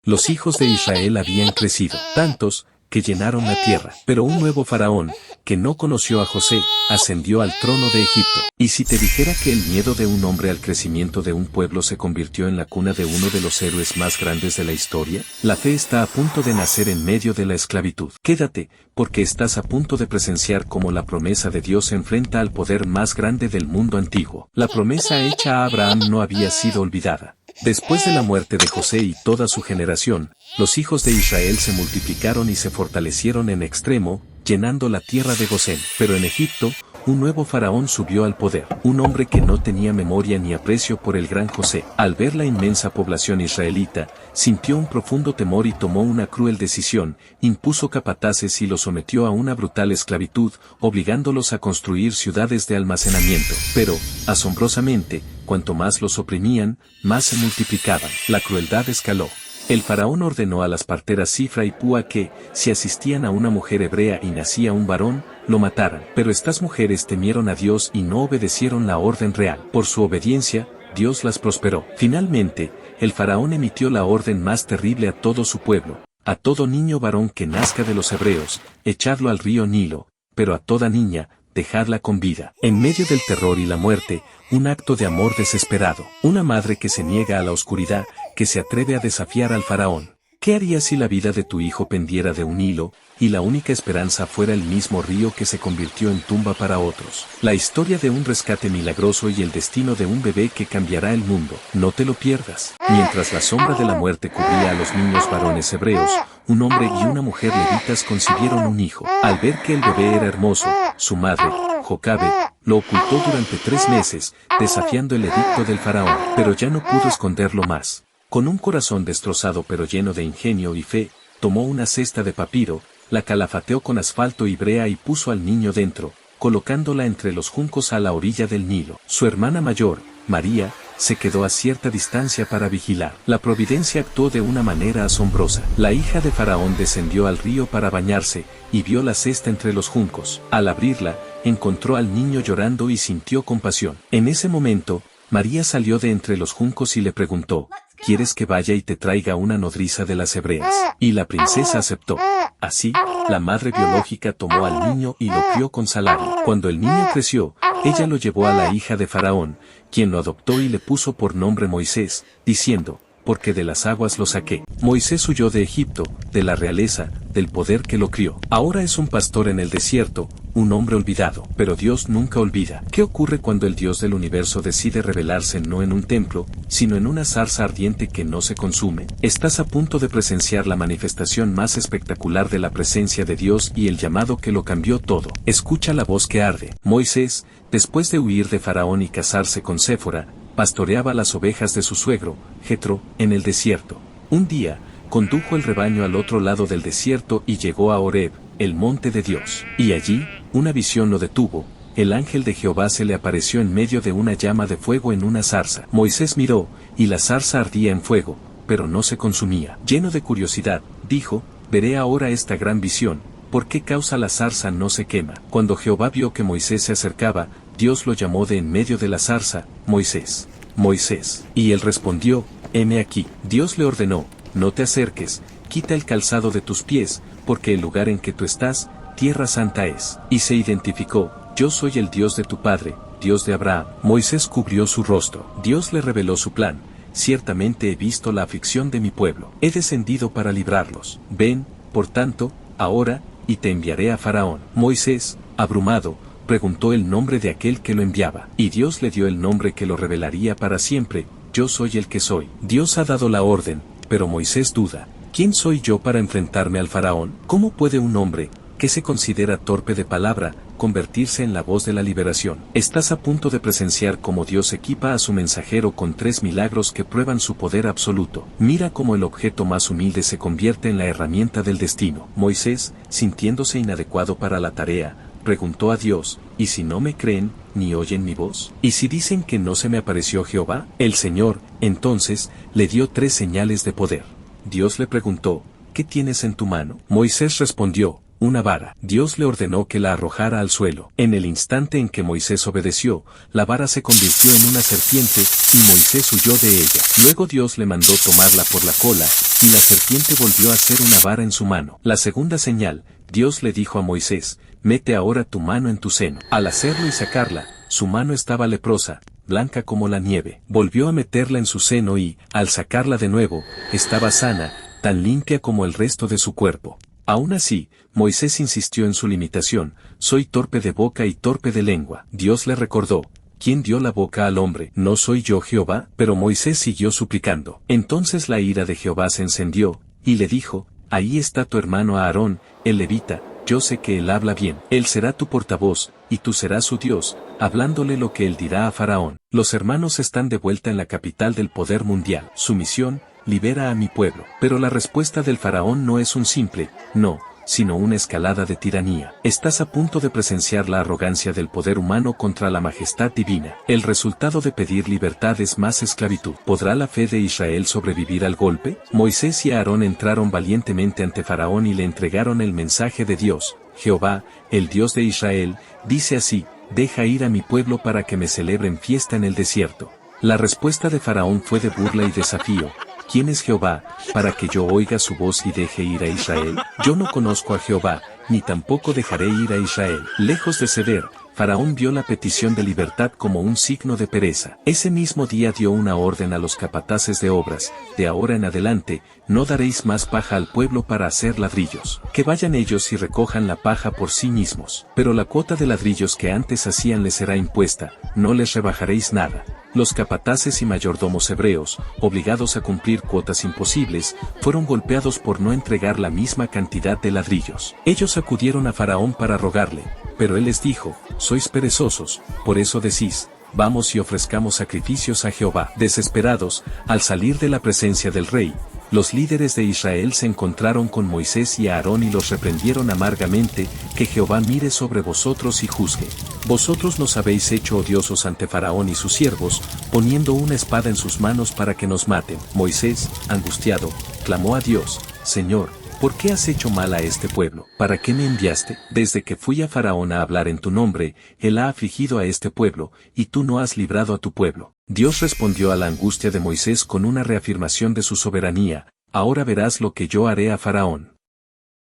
Los hijos de Israel habían crecido, tantos, que llenaron la tierra. Pero un nuevo faraón, que no conoció a José, ascendió al trono de Egipto. Y si te dijera que el miedo de un hombre al crecimiento de un pueblo se convirtió en la cuna de uno de los héroes más grandes de la historia, la fe está a punto de nacer en medio de la esclavitud. Quédate, porque estás a punto de presenciar cómo la promesa de Dios se enfrenta al poder más grande del mundo antiguo. La promesa hecha a Abraham no había sido olvidada. Después de la muerte de José y toda su generación, los hijos de Israel se multiplicaron y se fortalecieron en extremo, llenando la tierra de Gosén. Pero en Egipto, un nuevo faraón subió al poder, un hombre que no tenía memoria ni aprecio por el gran José. Al ver la inmensa población israelita, sintió un profundo temor y tomó una cruel decisión, impuso capataces y los sometió a una brutal esclavitud, obligándolos a construir ciudades de almacenamiento. Pero, asombrosamente, cuanto más los oprimían, más se multiplicaban. La crueldad escaló. El faraón ordenó a las parteras Cifra y Púa que, si asistían a una mujer hebrea y nacía un varón, lo mataran. Pero estas mujeres temieron a Dios y no obedecieron la orden real. Por su obediencia, Dios las prosperó. Finalmente, el faraón emitió la orden más terrible a todo su pueblo: a todo niño varón que nazca de los hebreos, echadlo al río Nilo, pero a toda niña, dejadla con vida. En medio del terror y la muerte, un acto de amor desesperado. Una madre que se niega a la oscuridad, que se atreve a desafiar al faraón. ¿Qué harías si la vida de tu hijo pendiera de un hilo, y la única esperanza fuera el mismo río que se convirtió en tumba para otros? La historia de un rescate milagroso y el destino de un bebé que cambiará el mundo. No te lo pierdas. Mientras la sombra de la muerte cubría a los niños varones hebreos, un hombre y una mujer levitas concibieron un hijo. Al ver que el bebé era hermoso, su madre, Jocabe, lo ocultó durante 3 meses, desafiando el edicto del faraón. Pero ya no pudo esconderlo más. Con un corazón destrozado pero lleno de ingenio y fe, tomó una cesta de papiro, la calafateó con asfalto y brea y puso al niño dentro, colocándola entre los juncos a la orilla del Nilo. Su hermana mayor, María, se quedó a cierta distancia para vigilar. La providencia actuó de una manera asombrosa. La hija de Faraón descendió al río para bañarse, y vio la cesta entre los juncos. Al abrirla, encontró al niño llorando y sintió compasión. En ese momento, María salió de entre los juncos y le preguntó: ¿quieres que vaya y te traiga una nodriza de las hebreas? Y la princesa aceptó. Así, la madre biológica tomó al niño y lo crió con salario. Cuando el niño creció, ella lo llevó a la hija de Faraón, quien lo adoptó y le puso por nombre Moisés, diciendo: porque de las aguas lo saqué. Moisés huyó de Egipto, de la realeza, del poder que lo crió. Ahora es un pastor en el desierto, un hombre olvidado. Pero Dios nunca olvida. ¿Qué ocurre cuando el Dios del universo decide revelarse no en un templo, sino en una zarza ardiente que no se consume? Estás a punto de presenciar la manifestación más espectacular de la presencia de Dios y el llamado que lo cambió todo. Escucha la voz que arde. Moisés, después de huir de Faraón y casarse con Séfora, pastoreaba las ovejas de su suegro, Jetro, en el desierto. Un día, condujo el rebaño al otro lado del desierto y llegó a Horeb, el monte de Dios. Y allí, una visión lo detuvo. El ángel de Jehová se le apareció en medio de una llama de fuego en una zarza. Moisés miró, y la zarza ardía en fuego, pero no se consumía. Lleno de curiosidad, dijo: veré ahora esta gran visión, ¿por qué causa la zarza no se quema? Cuando Jehová vio que Moisés se acercaba, Dios lo llamó de en medio de la zarza: Moisés, Moisés. Y él respondió: heme aquí. Dios le ordenó: no te acerques, quita el calzado de tus pies, porque el lugar en que tú estás, tierra santa es. Y se identificó: yo soy el Dios de tu padre, Dios de Abraham. Moisés cubrió su rostro. Dios le reveló su plan: ciertamente he visto la aflicción de mi pueblo. He descendido para librarlos. Ven, por tanto, ahora, y te enviaré a Faraón. Moisés, abrumado, preguntó el nombre de aquel que lo enviaba. Y Dios le dio el nombre que lo revelaría para siempre: yo soy el que soy. Dios ha dado la orden, pero Moisés duda: ¿quién soy yo para enfrentarme al faraón? ¿Cómo puede un hombre, que se considera torpe de palabra, convertirse en la voz de la liberación? Estás a punto de presenciar cómo Dios equipa a su mensajero con 3 milagros que prueban su poder absoluto. Mira cómo el objeto más humilde se convierte en la herramienta del destino. Moisés, sintiéndose inadecuado para la tarea, preguntó a Dios: ¿y si no me creen, ni oyen mi voz? ¿Y si dicen que no se me apareció Jehová? El Señor, entonces, le dio 3 señales de poder. Dios le preguntó: ¿qué tienes en tu mano? Moisés respondió: una vara. Dios le ordenó que la arrojara al suelo. En el instante en que Moisés obedeció, la vara se convirtió en una serpiente, y Moisés huyó de ella. Luego Dios le mandó tomarla por la cola, y la serpiente volvió a ser una vara en su mano. La segunda señal, Dios le dijo a Moisés, mete ahora tu mano en tu seno. Al hacerlo y sacarla, su mano estaba leprosa, blanca como la nieve. Volvió a meterla en su seno y, al sacarla de nuevo, estaba sana, tan limpia como el resto de su cuerpo. Aún así, Moisés insistió en su limitación, soy torpe de boca y torpe de lengua. Dios le recordó, ¿quién dio la boca al hombre? ¿No soy yo Jehová? Pero Moisés siguió suplicando. Entonces la ira de Jehová se encendió, y le dijo, ahí está tu hermano Aarón, el levita, yo sé que él habla bien. Él será tu portavoz, y tú serás su Dios, hablándole lo que él dirá a Faraón. Los hermanos están de vuelta en la capital del poder mundial. Su misión, libera a mi pueblo. Pero la respuesta del Faraón no es un simple, no, sino una escalada de tiranía. Estás a punto de presenciar la arrogancia del poder humano contra la majestad divina. El resultado de pedir libertad es más esclavitud. ¿Podrá la fe de Israel sobrevivir al golpe? Moisés y Aarón entraron valientemente ante Faraón y le entregaron el mensaje de Dios. Jehová, el Dios de Israel, dice así, deja ir a mi pueblo para que me celebren fiesta en el desierto. La respuesta de Faraón fue de burla y desafío. ¿Quién es Jehová, para que yo oiga su voz y deje ir a Israel? Yo no conozco a Jehová, ni tampoco dejaré ir a Israel. Lejos de ceder, Faraón vio la petición de libertad como un signo de pereza. Ese mismo día dio una orden a los capataces de obras, de ahora en adelante, no daréis más paja al pueblo para hacer ladrillos. Que vayan ellos y recojan la paja por sí mismos. Pero la cuota de ladrillos que antes hacían les será impuesta, no les rebajaréis nada. Los capataces y mayordomos hebreos, obligados a cumplir cuotas imposibles, fueron golpeados por no entregar la misma cantidad de ladrillos. Ellos acudieron a Faraón para rogarle, pero él les dijo, sois perezosos, por eso decís, vamos y ofrezcamos sacrificios a Jehová. Desesperados, al salir de la presencia del rey, los líderes de Israel se encontraron con Moisés y Aarón y los reprendieron amargamente, que Jehová mire sobre vosotros y juzgue. Vosotros nos habéis hecho odiosos ante Faraón y sus siervos, poniendo una espada en sus manos para que nos maten. Moisés, angustiado, clamó a Dios, Señor, ¿por qué has hecho mal a este pueblo? ¿Para qué me enviaste? Desde que fui a Faraón a hablar en tu nombre, él ha afligido a este pueblo, y tú no has librado a tu pueblo. Dios respondió a la angustia de Moisés con una reafirmación de su soberanía, ahora verás lo que yo haré a Faraón.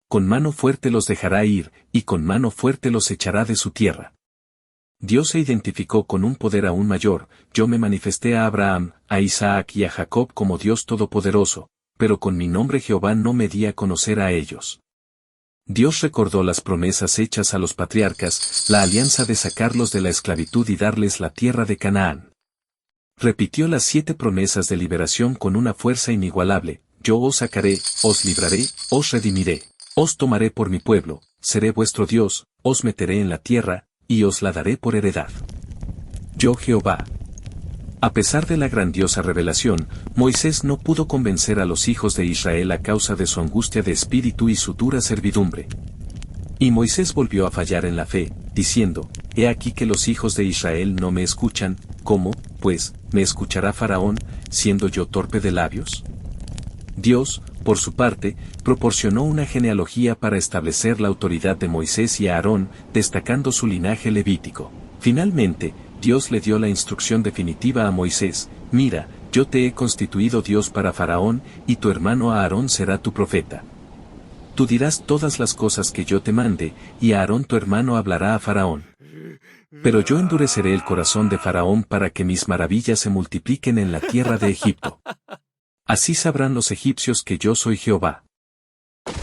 Con mano fuerte los dejará ir, y con mano fuerte los echará de su tierra. Dios se identificó con un poder aún mayor, yo me manifesté a Abraham, a Isaac y a Jacob como Dios Todopoderoso, pero con mi nombre Jehová no me di a conocer a ellos. Dios recordó las promesas hechas a los patriarcas, la alianza de sacarlos de la esclavitud y darles la tierra de Canaán. Repitió las 7 promesas de liberación con una fuerza inigualable, yo os sacaré, os libraré, os redimiré, os tomaré por mi pueblo, seré vuestro Dios, os meteré en la tierra, y os la daré por heredad. Yo Jehová. A pesar de la grandiosa revelación, Moisés no pudo convencer a los hijos de Israel a causa de su angustia de espíritu y su dura servidumbre. Y Moisés volvió a fallar en la fe, diciendo, he aquí que los hijos de Israel no me escuchan, ¿cómo, pues, me escuchará Faraón, siendo yo torpe de labios? Dios, por su parte, proporcionó una genealogía para establecer la autoridad de Moisés y Aarón, destacando su linaje levítico. Finalmente, Dios le dio la instrucción definitiva a Moisés, mira, yo te he constituido Dios para Faraón, y tu hermano Aarón será tu profeta. Tú dirás todas las cosas que yo te mande, y Aarón tu hermano hablará a Faraón. Pero yo endureceré el corazón de Faraón para que mis maravillas se multipliquen en la tierra de Egipto. Así sabrán los egipcios que yo soy Jehová.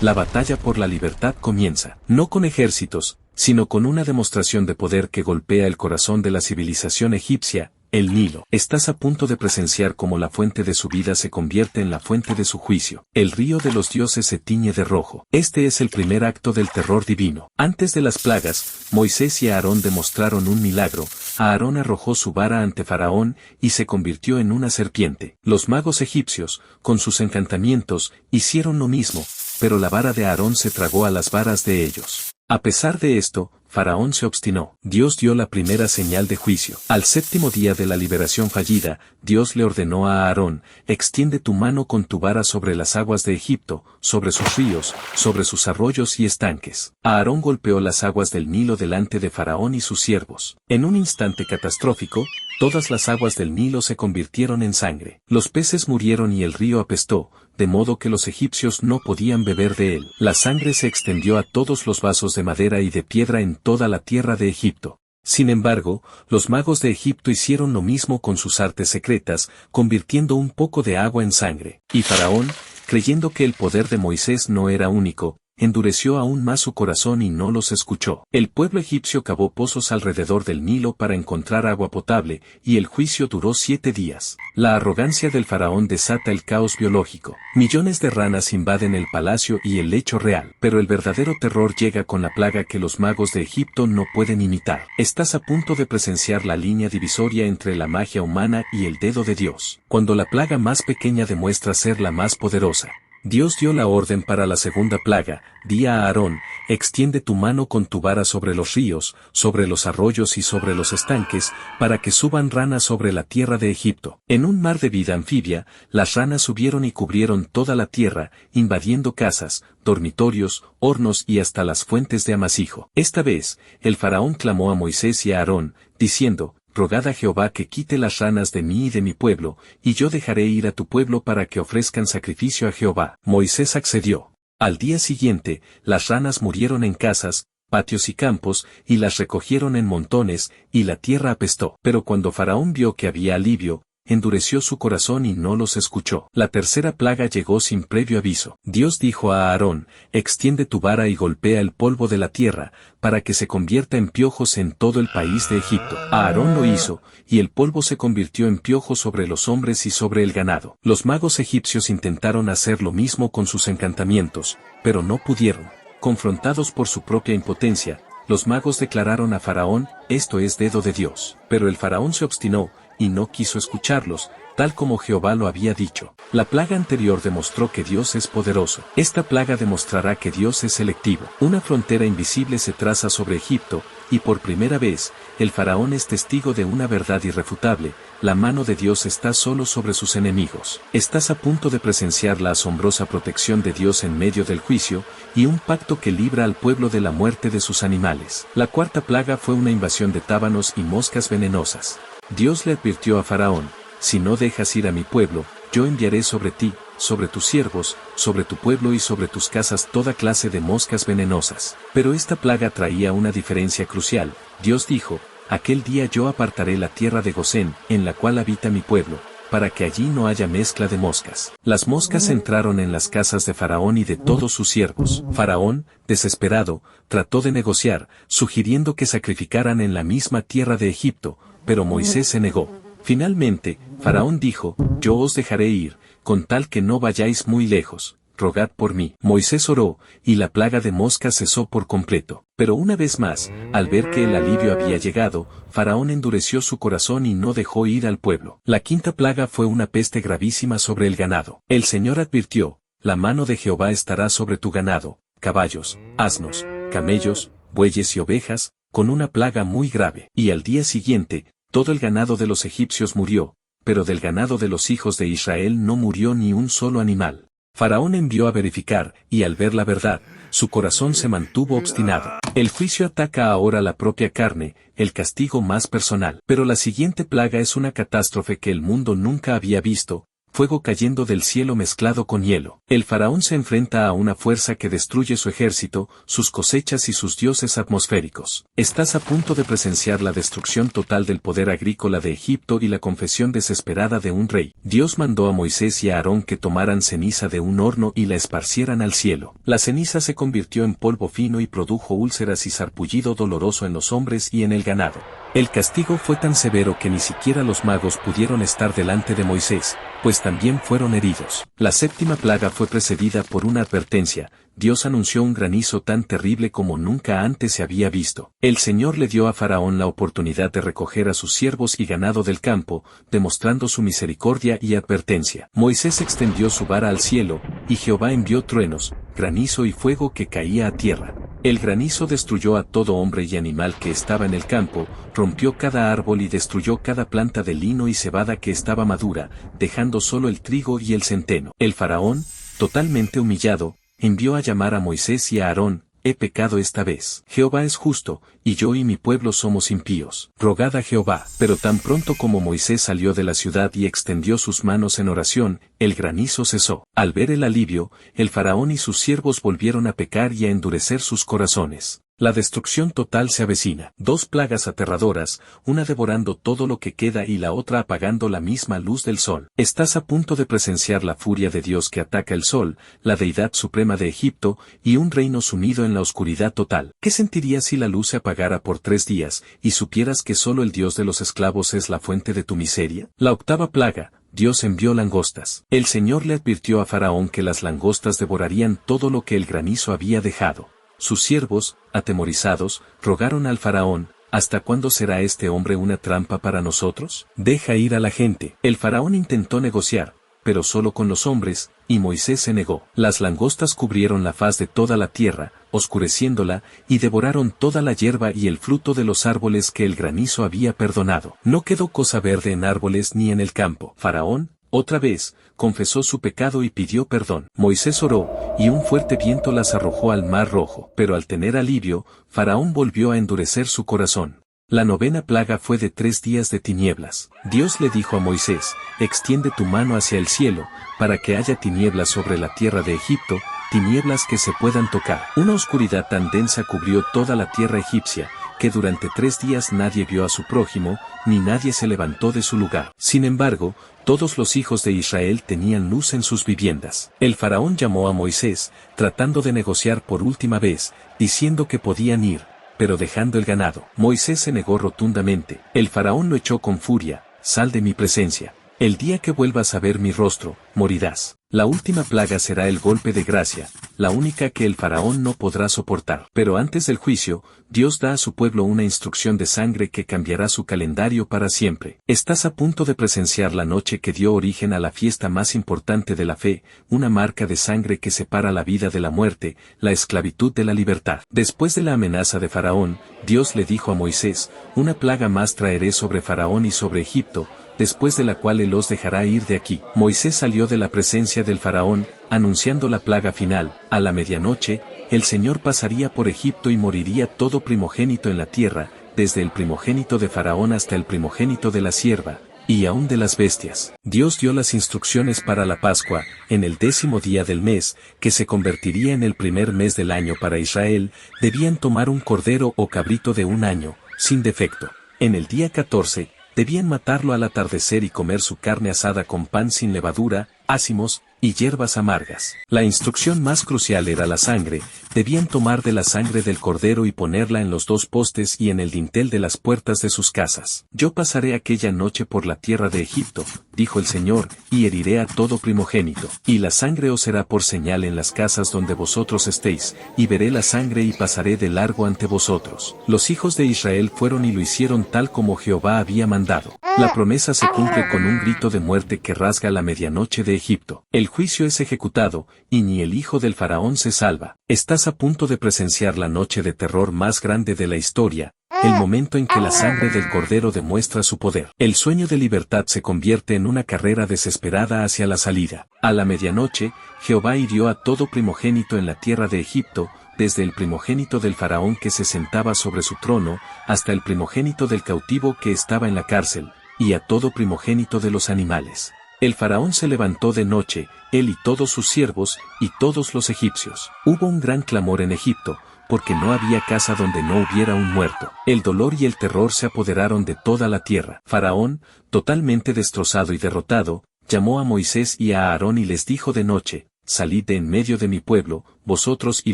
La batalla por la libertad comienza, no con ejércitos, sino con una demostración de poder que golpea el corazón de la civilización egipcia, el Nilo. Estás a punto de presenciar cómo la fuente de su vida se convierte en la fuente de su juicio. El río de los dioses se tiñe de rojo. Este es el primer acto del terror divino. Antes de las plagas, Moisés y Aarón demostraron un milagro. Aarón arrojó su vara ante Faraón y se convirtió en una serpiente. Los magos egipcios, con sus encantamientos, hicieron lo mismo, pero la vara de Aarón se tragó a las varas de ellos. A pesar de esto, Faraón se obstinó. Dios dio la primera señal de juicio. Al séptimo día de la liberación fallida, Dios le ordenó a Aarón: extiende tu mano con tu vara sobre las aguas de Egipto, sobre sus ríos, sobre sus arroyos y estanques. Aarón golpeó las aguas del Nilo delante de Faraón y sus siervos. En un instante catastrófico, todas las aguas del Nilo se convirtieron en sangre. Los peces murieron y el río apestó, de modo que los egipcios no podían beber de él. La sangre se extendió a todos los vasos de madera y de piedra en toda la tierra de Egipto. Sin embargo, los magos de Egipto hicieron lo mismo con sus artes secretas, convirtiendo un poco de agua en sangre. Y Faraón, creyendo que el poder de Moisés no era único, endureció aún más su corazón y no los escuchó. El pueblo egipcio cavó pozos alrededor del Nilo para encontrar agua potable, y el juicio duró 7 días. La arrogancia del faraón desata el caos biológico. Millones de ranas invaden el palacio y el lecho real. Pero el verdadero terror llega con la plaga que los magos de Egipto no pueden imitar. Estás a punto de presenciar la línea divisoria entre la magia humana y el dedo de Dios. Cuando la plaga más pequeña demuestra ser la más poderosa. Dios dio la orden para la segunda plaga: di a Aarón: extiende tu mano con tu vara sobre los ríos, sobre los arroyos y sobre los estanques, para que suban ranas sobre la tierra de Egipto. En un mar de vida anfibia, las ranas subieron y cubrieron toda la tierra, invadiendo casas, dormitorios, hornos y hasta las fuentes de amasijo. Esta vez, el faraón clamó a Moisés y a Aarón, diciendo: rogad a Jehová que quite las ranas de mí y de mi pueblo, y yo dejaré ir a tu pueblo para que ofrezcan sacrificio a Jehová. Moisés accedió. Al día siguiente, las ranas murieron en casas, patios y campos, y las recogieron en montones, y la tierra apestó. Pero cuando Faraón vio que había alivio, endureció su corazón y no los escuchó. La tercera plaga llegó sin previo aviso. Dios dijo a Aarón: extiende tu vara y golpea el polvo de la tierra, para que se convierta en piojos en todo el país de Egipto. Aarón lo hizo, y el polvo se convirtió en piojos sobre los hombres y sobre el ganado. Los magos egipcios intentaron hacer lo mismo con sus encantamientos, pero no pudieron. Confrontados por su propia impotencia, los magos declararon a Faraón: esto es dedo de Dios. Pero el faraón se obstinó, y no quiso escucharlos, tal como Jehová lo había dicho. La plaga anterior demostró que Dios es poderoso. Esta plaga demostrará que Dios es selectivo. Una frontera invisible se traza sobre Egipto, y por primera vez, el faraón es testigo de una verdad irrefutable: la mano de Dios está solo sobre sus enemigos. Estás a punto de presenciar la asombrosa protección de Dios en medio del juicio, y un pacto que libra al pueblo de la muerte de sus animales. La cuarta plaga fue una invasión de tábanos y moscas venenosas. Dios le advirtió a Faraón: si no dejas ir a mi pueblo, yo enviaré sobre ti, sobre tus siervos, sobre tu pueblo y sobre tus casas toda clase de moscas venenosas. Pero esta plaga traía una diferencia crucial. Dios dijo: aquel día yo apartaré la tierra de Gosén, en la cual habita mi pueblo, para que allí no haya mezcla de moscas. Las moscas entraron en las casas de Faraón y de todos sus siervos. Faraón, desesperado, trató de negociar, sugiriendo que sacrificaran en la misma tierra de Egipto, pero Moisés se negó. Finalmente, Faraón dijo: yo os dejaré ir, con tal que no vayáis muy lejos, rogad por mí. Moisés oró, y la plaga de moscas cesó por completo. Pero una vez más, al ver que el alivio había llegado, Faraón endureció su corazón y no dejó ir al pueblo. La quinta plaga fue una peste gravísima sobre el ganado. El Señor advirtió: la mano de Jehová estará sobre tu ganado, caballos, asnos, camellos, bueyes y ovejas, con una plaga muy grave. Y al día siguiente, todo el ganado de los egipcios murió, pero del ganado de los hijos de Israel no murió ni un solo animal. Faraón envió a verificar, y al ver la verdad, su corazón se mantuvo obstinado. El juicio ataca ahora la propia carne, el castigo más personal. Pero la siguiente plaga es una catástrofe que el mundo nunca había visto: fuego cayendo del cielo mezclado con hielo. El faraón se enfrenta a una fuerza que destruye su ejército, sus cosechas y sus dioses atmosféricos. Estás a punto de presenciar la destrucción total del poder agrícola de Egipto y la confesión desesperada de un rey. Dios mandó a Moisés y a Aarón que tomaran ceniza de un horno y la esparcieran al cielo. La ceniza se convirtió en polvo fino y produjo úlceras y sarpullido doloroso en los hombres y en el ganado. El castigo fue tan severo que ni siquiera los magos pudieron estar delante de Moisés, pues también fueron heridos. La séptima plaga fue precedida por una advertencia: Dios anunció un granizo tan terrible como nunca antes se había visto. El Señor le dio a Faraón la oportunidad de recoger a sus siervos y ganado del campo, demostrando su misericordia y advertencia. Moisés extendió su vara al cielo, y Jehová envió truenos, granizo y fuego que caía a tierra. El granizo destruyó a todo hombre y animal que estaba en el campo, rompió cada árbol y destruyó cada planta de lino y cebada que estaba madura, dejando solo el trigo y el centeno. El faraón, totalmente humillado, envió a llamar a Moisés y a Aarón. He pecado esta vez. Jehová es justo, y yo y mi pueblo somos impíos. Rogad a Jehová. Pero tan pronto como Moisés salió de la ciudad y extendió sus manos en oración, el granizo cesó. Al ver el alivio, el faraón y sus siervos volvieron a pecar y a endurecer sus corazones. La destrucción total se avecina. 2 plagas aterradoras, una devorando todo lo que queda y la otra apagando la misma luz del sol. Estás a punto de presenciar la furia de Dios que ataca el sol, la deidad suprema de Egipto, y un reino sumido en la oscuridad total. ¿Qué sentirías si la luz se apagara por 3 días, y supieras que solo el Dios de los esclavos es la fuente de tu miseria? La 8ª plaga. Dios envió langostas. El Señor le advirtió a Faraón que las langostas devorarían todo lo que el granizo había dejado. Sus siervos, atemorizados, rogaron al faraón, ¿hasta cuándo será este hombre una trampa para nosotros? Deja ir a la gente. El faraón intentó negociar, pero solo con los hombres, y Moisés se negó. Las langostas cubrieron la faz de toda la tierra, oscureciéndola, y devoraron toda la hierba y el fruto de los árboles que el granizo había perdonado. No quedó cosa verde en árboles ni en el campo. Faraón, otra vez, confesó su pecado y pidió perdón. Moisés oró, y un fuerte viento las arrojó al mar rojo. Pero al tener alivio, Faraón volvió a endurecer su corazón. La 9ª plaga fue de 3 días de tinieblas. Dios le dijo a Moisés, extiende tu mano hacia el cielo, para que haya tinieblas sobre la tierra de Egipto, tinieblas que se puedan tocar. Una oscuridad tan densa cubrió toda la tierra egipcia, que durante 3 días nadie vio a su prójimo, ni nadie se levantó de su lugar. Sin embargo, todos los hijos de Israel tenían luz en sus viviendas. El faraón llamó a Moisés, tratando de negociar por última vez, diciendo que podían ir, pero dejando el ganado. Moisés se negó rotundamente. El faraón lo echó con furia, sal de mi presencia. El día que vuelvas a ver mi rostro, morirás. La última plaga será el golpe de gracia, la única que el faraón no podrá soportar. Pero antes del juicio, Dios da a su pueblo una instrucción de sangre que cambiará su calendario para siempre. Estás a punto de presenciar la noche que dio origen a la fiesta más importante de la fe, una marca de sangre que separa la vida de la muerte, la esclavitud de la libertad. Después de la amenaza de Faraón, Dios le dijo a Moisés, una plaga más traeré sobre Faraón y sobre Egipto, después de la cual él los dejará ir de aquí. Moisés salió de la presencia del faraón, anunciando la plaga final. A la medianoche, el Señor pasaría por Egipto y moriría todo primogénito en la tierra, desde el primogénito de Faraón hasta el primogénito de la sierva, y aún de las bestias. Dios dio las instrucciones para la Pascua, en el 10º día del mes, que se convertiría en el primer mes del año para Israel, debían tomar un cordero o cabrito de 1 año, sin defecto. En el día 14, debían matarlo al atardecer y comer su carne asada con pan sin levadura, ácimos y hierbas amargas. La instrucción más crucial era la sangre. Debían tomar de la sangre del cordero y ponerla en los 2 postes y en el dintel de las puertas de sus casas. Yo pasaré aquella noche por la tierra de Egipto, dijo el Señor, y heriré a todo primogénito. Y la sangre os será por señal en las casas donde vosotros estéis, y veré la sangre y pasaré de largo ante vosotros. Los hijos de Israel fueron y lo hicieron tal como Jehová había mandado. La promesa se cumple con un grito de muerte que rasga la medianoche de Egipto. El juicio es ejecutado, y ni el hijo del faraón se salva. Estás a punto de presenciar la noche de terror más grande de la historia, el momento en que la sangre del cordero demuestra su poder. El sueño de libertad se convierte en una carrera desesperada hacia la salida. A la medianoche, Jehová hirió a todo primogénito en la tierra de Egipto, desde el primogénito del faraón que se sentaba sobre su trono, hasta el primogénito del cautivo que estaba en la cárcel, y a todo primogénito de los animales. El faraón se levantó de noche, él y todos sus siervos, y todos los egipcios. Hubo un gran clamor en Egipto, porque no había casa donde no hubiera un muerto. El dolor y el terror se apoderaron de toda la tierra. Faraón, totalmente destrozado y derrotado, llamó a Moisés y a Aarón y les dijo de noche, salid de en medio de mi pueblo, vosotros y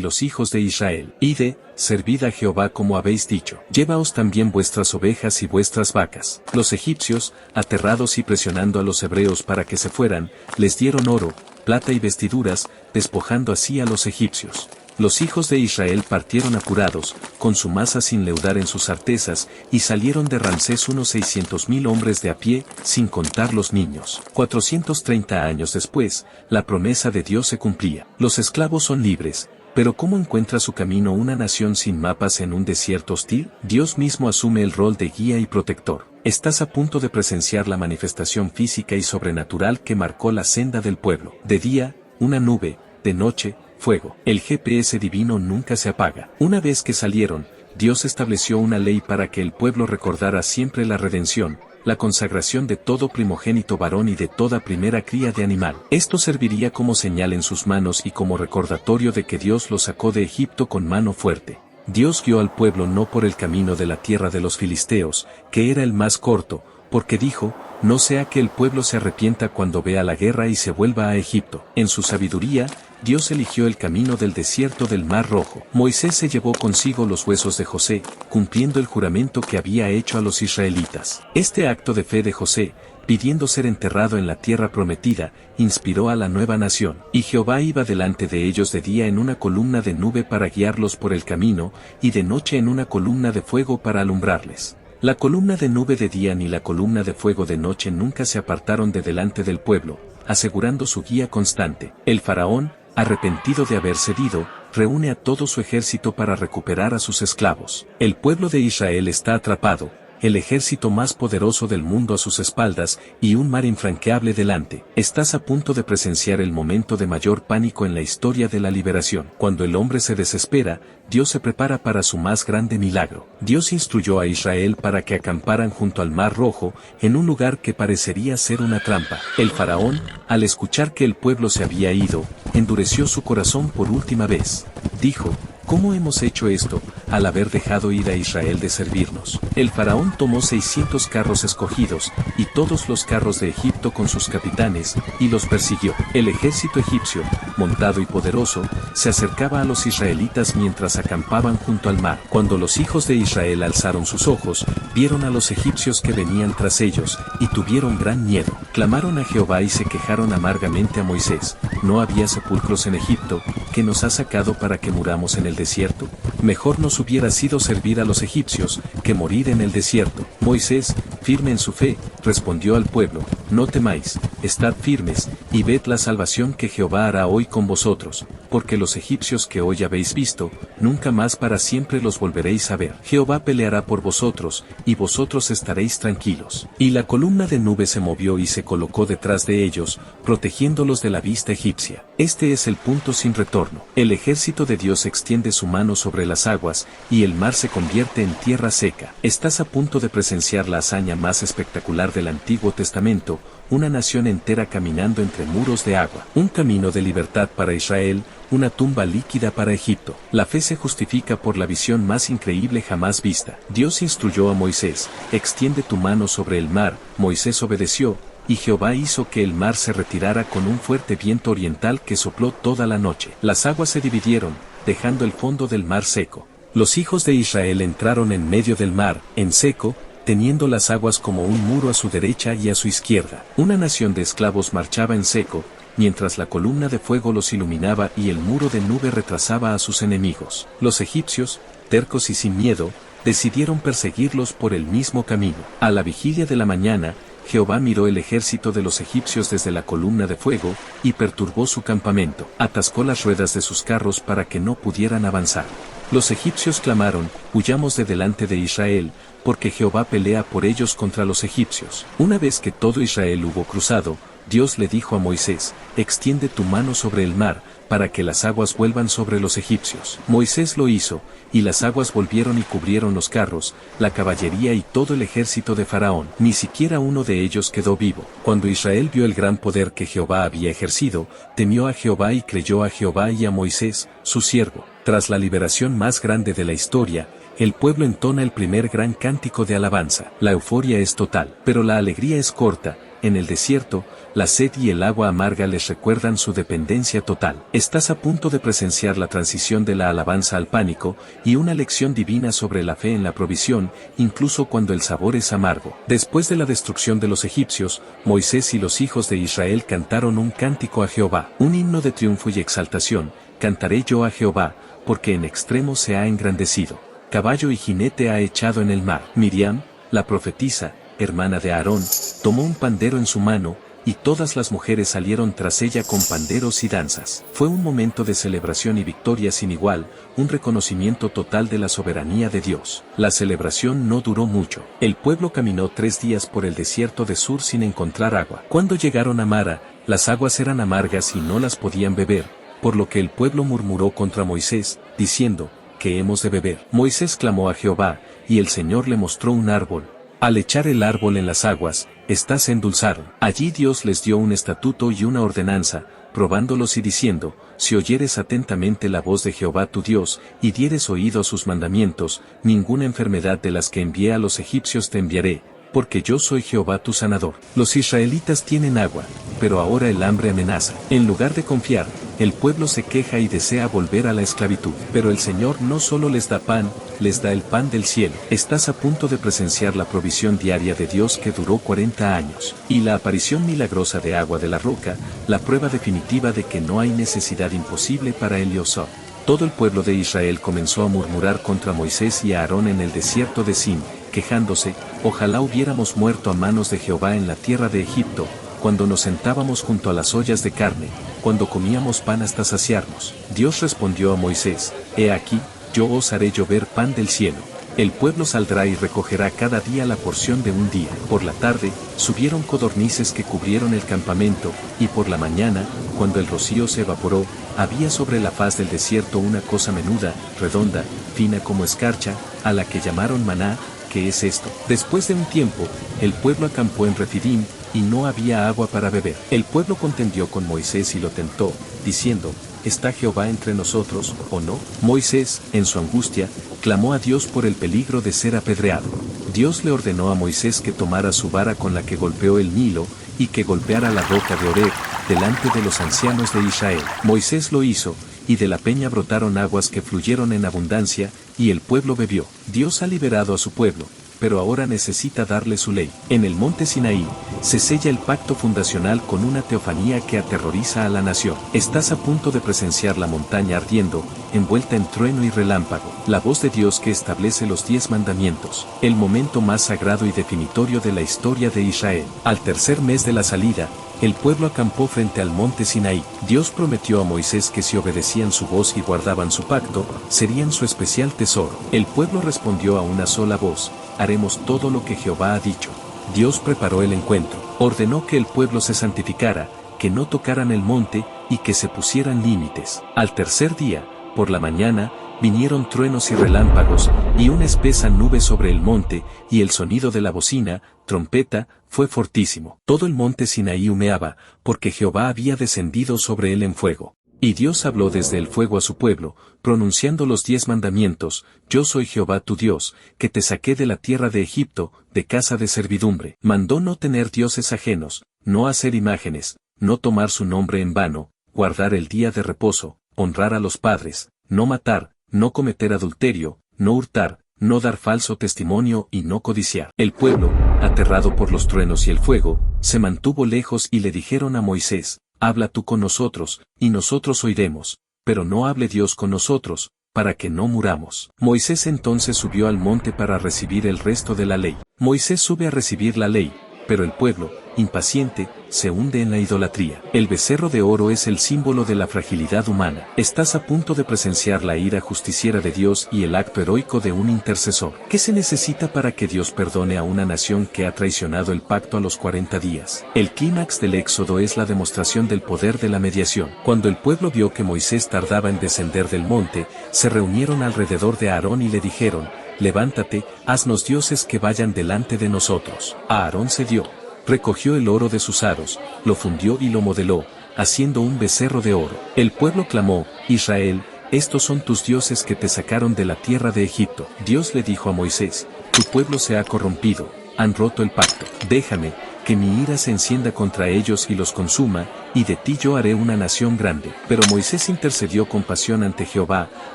los hijos de Israel. Ide, servid a Jehová como habéis dicho. Llevaos también vuestras ovejas y vuestras vacas. Los egipcios, aterrados y presionando a los hebreos para que se fueran, les dieron oro, plata y vestiduras, despojando así a los egipcios. Los hijos de Israel partieron apurados, con su masa sin leudar en sus artesas, y salieron de Ramsés unos 600.000 hombres de a pie, sin contar los niños. 430 años después, la promesa de Dios se cumplía. Los esclavos son libres, Pero ¿cómo encuentra su camino una nación sin mapas en un desierto hostil? Dios mismo asume el rol de guía y protector. Estás a punto de presenciar la manifestación física y sobrenatural que marcó la senda del pueblo. De día, una nube, de noche, fuego. El GPS divino nunca se apaga. Una vez que salieron, Dios estableció una ley para que el pueblo recordara siempre la redención, la consagración de todo primogénito varón y de toda primera cría de animal. Esto serviría como señal en sus manos y como recordatorio de que Dios los sacó de Egipto con mano fuerte. Dios guió al pueblo no por el camino de la tierra de los filisteos, que era el más corto, porque dijo, no sea que el pueblo se arrepienta cuando vea la guerra y se vuelva a Egipto. En su sabiduría, Dios eligió el camino del desierto del Mar Rojo. Moisés se llevó consigo los huesos de José, cumpliendo el juramento que había hecho a los israelitas. Este acto de fe de José, pidiendo ser enterrado en la tierra prometida, inspiró a la nueva nación. Y Jehová iba delante de ellos de día en una columna de nube para guiarlos por el camino, y de noche en una columna de fuego para alumbrarles. La columna de nube de día ni la columna de fuego de noche nunca se apartaron de delante del pueblo, asegurando su guía constante. El faraón, arrepentido de haber cedido, reúne a todo su ejército para recuperar a sus esclavos. El pueblo de Israel está atrapado, el ejército más poderoso del mundo a sus espaldas y un mar infranqueable delante. Estás a punto de presenciar el momento de mayor pánico en la historia de la liberación. Cuando el hombre se desespera, Dios se prepara para su más grande milagro. Dios instruyó a Israel para que acamparan junto al Mar Rojo, en un lugar que parecería ser una trampa. El faraón, al escuchar que el pueblo se había ido, endureció su corazón por última vez. Dijo, ¿cómo hemos hecho esto, al haber dejado ir a Israel de servirnos? El faraón tomó 600 carros escogidos, y todos los carros de Egipto con sus capitanes, y los persiguió. El ejército egipcio, montado y poderoso, se acercaba a los israelitas mientras acampaban junto al mar. Cuando los hijos de Israel alzaron sus ojos, vieron a los egipcios que venían tras ellos, y tuvieron gran miedo. Clamaron a Jehová y se quejaron amargamente a Moisés. ¿No había sepulcros en Egipto, que nos ha sacado para que muramos en el desierto? Mejor nos hubiera sido servir a los egipcios, que morir en el desierto. Moisés, firme en su fe, respondió al pueblo, no temáis, estad firmes, y ved la salvación que Jehová hará hoy con vosotros, porque los egipcios que hoy habéis visto, nunca más para siempre los volveréis a ver. Jehová peleará por vosotros, y vosotros estaréis tranquilos. Y la columna de nube se movió y se colocó detrás de ellos, protegiéndolos de la vista egipcia. Este es el punto sin retorno. El ejército de Dios extiende su mano sobre las aguas, y el mar se convierte en tierra seca. Estás a punto de presenciar la hazaña más espectacular del Antiguo Testamento, una nación entera caminando entre muros de agua. Un camino de libertad para Israel, una tumba líquida para Egipto. La fe se justifica por la visión más increíble jamás vista. Dios instruyó a Moisés, extiende tu mano sobre el mar. Moisés obedeció, y Jehová hizo que el mar se retirara con un fuerte viento oriental que sopló toda la noche. Las aguas se dividieron, dejando el fondo del mar seco. Los hijos de Israel entraron en medio del mar, en seco, teniendo las aguas como un muro a su derecha y a su izquierda. Una nación de esclavos marchaba en seco, mientras la columna de fuego los iluminaba y el muro de nube retrasaba a sus enemigos. Los egipcios, tercos y sin miedo, decidieron perseguirlos por el mismo camino. A la vigilia de la mañana, Jehová miró el ejército de los egipcios desde la columna de fuego, y perturbó su campamento. Atascó las ruedas de sus carros para que no pudieran avanzar. Los egipcios clamaron, huyamos de delante de Israel, porque Jehová pelea por ellos contra los egipcios. Una vez que todo Israel hubo cruzado, Dios le dijo a Moisés, extiende tu mano sobre el mar, para que las aguas vuelvan sobre los egipcios. Moisés lo hizo, y las aguas volvieron y cubrieron los carros, la caballería y todo el ejército de Faraón. Ni siquiera uno de ellos quedó vivo. Cuando Israel vio el gran poder que Jehová había ejercido, temió a Jehová y creyó a Jehová y a Moisés, su siervo. Tras la liberación más grande de la historia, el pueblo entona el primer gran cántico de alabanza. La euforia es total, pero la alegría es corta. En el desierto, la sed y el agua amarga les recuerdan su dependencia total. Estás a punto de presenciar la transición de la alabanza al pánico, y una lección divina sobre la fe en la provisión, incluso cuando el sabor es amargo. Después de la destrucción de los egipcios, Moisés y los hijos de Israel cantaron un cántico a Jehová, un himno de triunfo y exaltación. Cantaré yo a Jehová, porque en extremo se ha engrandecido. Caballo y jinete ha echado en el mar. Miriam, la profetisa, hermana de Aarón, tomó un pandero en su mano, y todas las mujeres salieron tras ella con panderos y danzas. Fue un momento de celebración y victoria sin igual, un reconocimiento total de la soberanía de Dios. La celebración no duró mucho. El pueblo caminó 3 días por el desierto de Sur sin encontrar agua. Cuando llegaron a Mara, las aguas eran amargas y no las podían beber, por lo que el pueblo murmuró contra Moisés, diciendo, ¿qué hemos de beber? Moisés clamó a Jehová, y el Señor le mostró un árbol. Al echar el árbol en las aguas, éstas se endulzaron. Allí Dios les dio un estatuto y una ordenanza, probándolos y diciendo, si oyeres atentamente la voz de Jehová tu Dios, y dieres oído a sus mandamientos, ninguna enfermedad de las que envié a los egipcios te enviaré, porque yo soy Jehová tu sanador. Los israelitas tienen agua, pero ahora el hambre amenaza. En lugar de confiar, el pueblo se queja y desea volver a la esclavitud. Pero el Señor no solo les da pan, les da el pan del cielo. Estás a punto de presenciar la provisión diaria de Dios que duró 40 años, y la aparición milagrosa de agua de la roca, la prueba definitiva de que no hay necesidad imposible para Eliosor. Todo el pueblo de Israel comenzó a murmurar contra Moisés y a Aarón en el desierto de Sin, quejándose, ojalá hubiéramos muerto a manos de Jehová en la tierra de Egipto, cuando nos sentábamos junto a las ollas de carne, cuando comíamos pan hasta saciarnos. Dios respondió a Moisés, he aquí, yo os haré llover pan del cielo. El pueblo saldrá y recogerá cada día la porción de un día. Por la tarde, subieron codornices que cubrieron el campamento, y por la mañana, cuando el rocío se evaporó, había sobre la faz del desierto una cosa menuda, redonda, fina como escarcha, a la que llamaron maná. ¿Qué es esto? Después de un tiempo, el pueblo acampó en Refidim, y no había agua para beber. El pueblo contendió con Moisés y lo tentó, diciendo, ¿está Jehová entre nosotros, o no? Moisés, en su angustia, clamó a Dios por el peligro de ser apedreado. Dios le ordenó a Moisés que tomara su vara con la que golpeó el Nilo, y que golpeara la roca de Horeb, delante de los ancianos de Israel. Moisés lo hizo, y de la peña brotaron aguas que fluyeron en abundancia, y el pueblo bebió. Dios ha liberado a su pueblo, pero ahora necesita darle su ley. En el monte Sinaí, se sella el pacto fundacional con una teofanía que aterroriza a la nación. Estás a punto de presenciar la montaña ardiendo, envuelta en trueno y relámpago. La voz de Dios que establece los 10 mandamientos. El momento más sagrado y definitorio de la historia de Israel. Al tercer mes de la salida, el pueblo acampó frente al monte Sinaí. Dios prometió a Moisés que si obedecían su voz y guardaban su pacto, serían su especial tesoro. El pueblo respondió a una sola voz, haremos todo lo que Jehová ha dicho. Dios preparó el encuentro, ordenó que el pueblo se santificara, que no tocaran el monte, y que se pusieran límites. Al tercer día, por la mañana, vinieron truenos y relámpagos, y una espesa nube sobre el monte, y el sonido de la bocina, trompeta, fue fortísimo. Todo el monte Sinaí humeaba, porque Jehová había descendido sobre él en fuego. Y Dios habló desde el fuego a su pueblo, pronunciando los 10 mandamientos, yo soy Jehová tu Dios, que te saqué de la tierra de Egipto, de casa de servidumbre. Mandó no tener dioses ajenos, no hacer imágenes, no tomar su nombre en vano, guardar el día de reposo, honrar a los padres, no matar, no cometer adulterio, no hurtar, no dar falso testimonio y no codiciar. El pueblo, aterrado por los truenos y el fuego, se mantuvo lejos y le dijeron a Moisés, habla tú con nosotros, y nosotros oiremos, pero no hable Dios con nosotros, para que no muramos. Moisés entonces subió al monte para recibir el resto de la ley. Moisés sube a recibir la ley, pero el pueblo, impaciente, se hunde en la idolatría. El becerro de oro es el símbolo de la fragilidad humana. Estás a punto de presenciar la ira justiciera de Dios y el acto heroico de un intercesor. ¿Qué se necesita para que Dios perdone a una nación que ha traicionado el pacto a los 40 días? El clímax del Éxodo es la demostración del poder de la mediación. Cuando el pueblo vio que Moisés tardaba en descender del monte, se reunieron alrededor de Aarón y le dijeron, levántate, haznos dioses que vayan delante de nosotros. Aarón cedió. Recogió el oro de sus aros, lo fundió y lo modeló, haciendo un becerro de oro. El pueblo clamó, Israel, estos son tus dioses que te sacaron de la tierra de Egipto. Dios le dijo a Moisés, tu pueblo se ha corrompido, han roto el pacto. Déjame, que mi ira se encienda contra ellos y los consuma, y de ti yo haré una nación grande. Pero Moisés intercedió con pasión ante Jehová,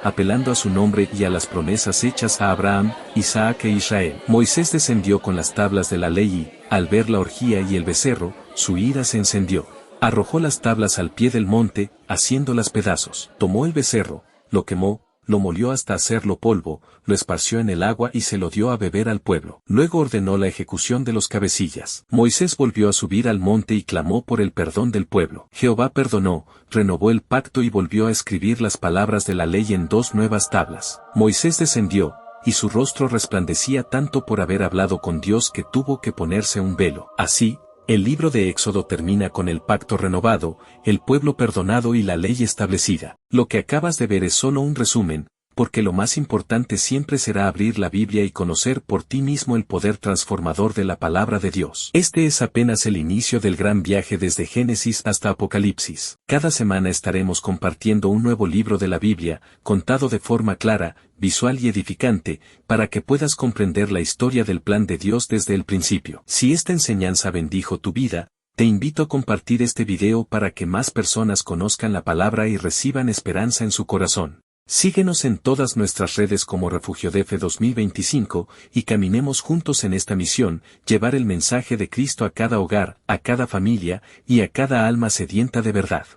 apelando a su nombre y a las promesas hechas a Abraham, Isaac e Israel. Moisés descendió con las tablas de la ley y, al ver la orgía y el becerro, su ira se encendió. Arrojó las tablas al pie del monte, haciéndolas pedazos. Tomó el becerro, lo quemó, lo molió hasta hacerlo polvo, lo esparció en el agua y se lo dio a beber al pueblo. Luego ordenó la ejecución de los cabecillas. Moisés volvió a subir al monte y clamó por el perdón del pueblo. Jehová perdonó, renovó el pacto y volvió a escribir las palabras de la ley en 2 nuevas tablas. Moisés descendió, y su rostro resplandecía tanto por haber hablado con Dios que tuvo que ponerse un velo. Así, el libro de Éxodo termina con el pacto renovado, el pueblo perdonado y la ley establecida. Lo que acabas de ver es solo un resumen, porque lo más importante siempre será abrir la Biblia y conocer por ti mismo el poder transformador de la palabra de Dios. Este es apenas el inicio del gran viaje desde Génesis hasta Apocalipsis. Cada semana estaremos compartiendo un nuevo libro de la Biblia, contado de forma clara, visual y edificante, para que puedas comprender la historia del plan de Dios desde el principio. Si esta enseñanza bendijo tu vida, te invito a compartir este video para que más personas conozcan la palabra y reciban esperanza en su corazón. Síguenos en todas nuestras redes como Refugio de Fe 2025 y caminemos juntos en esta misión, llevar el mensaje de Cristo a cada hogar, a cada familia y a cada alma sedienta de verdad.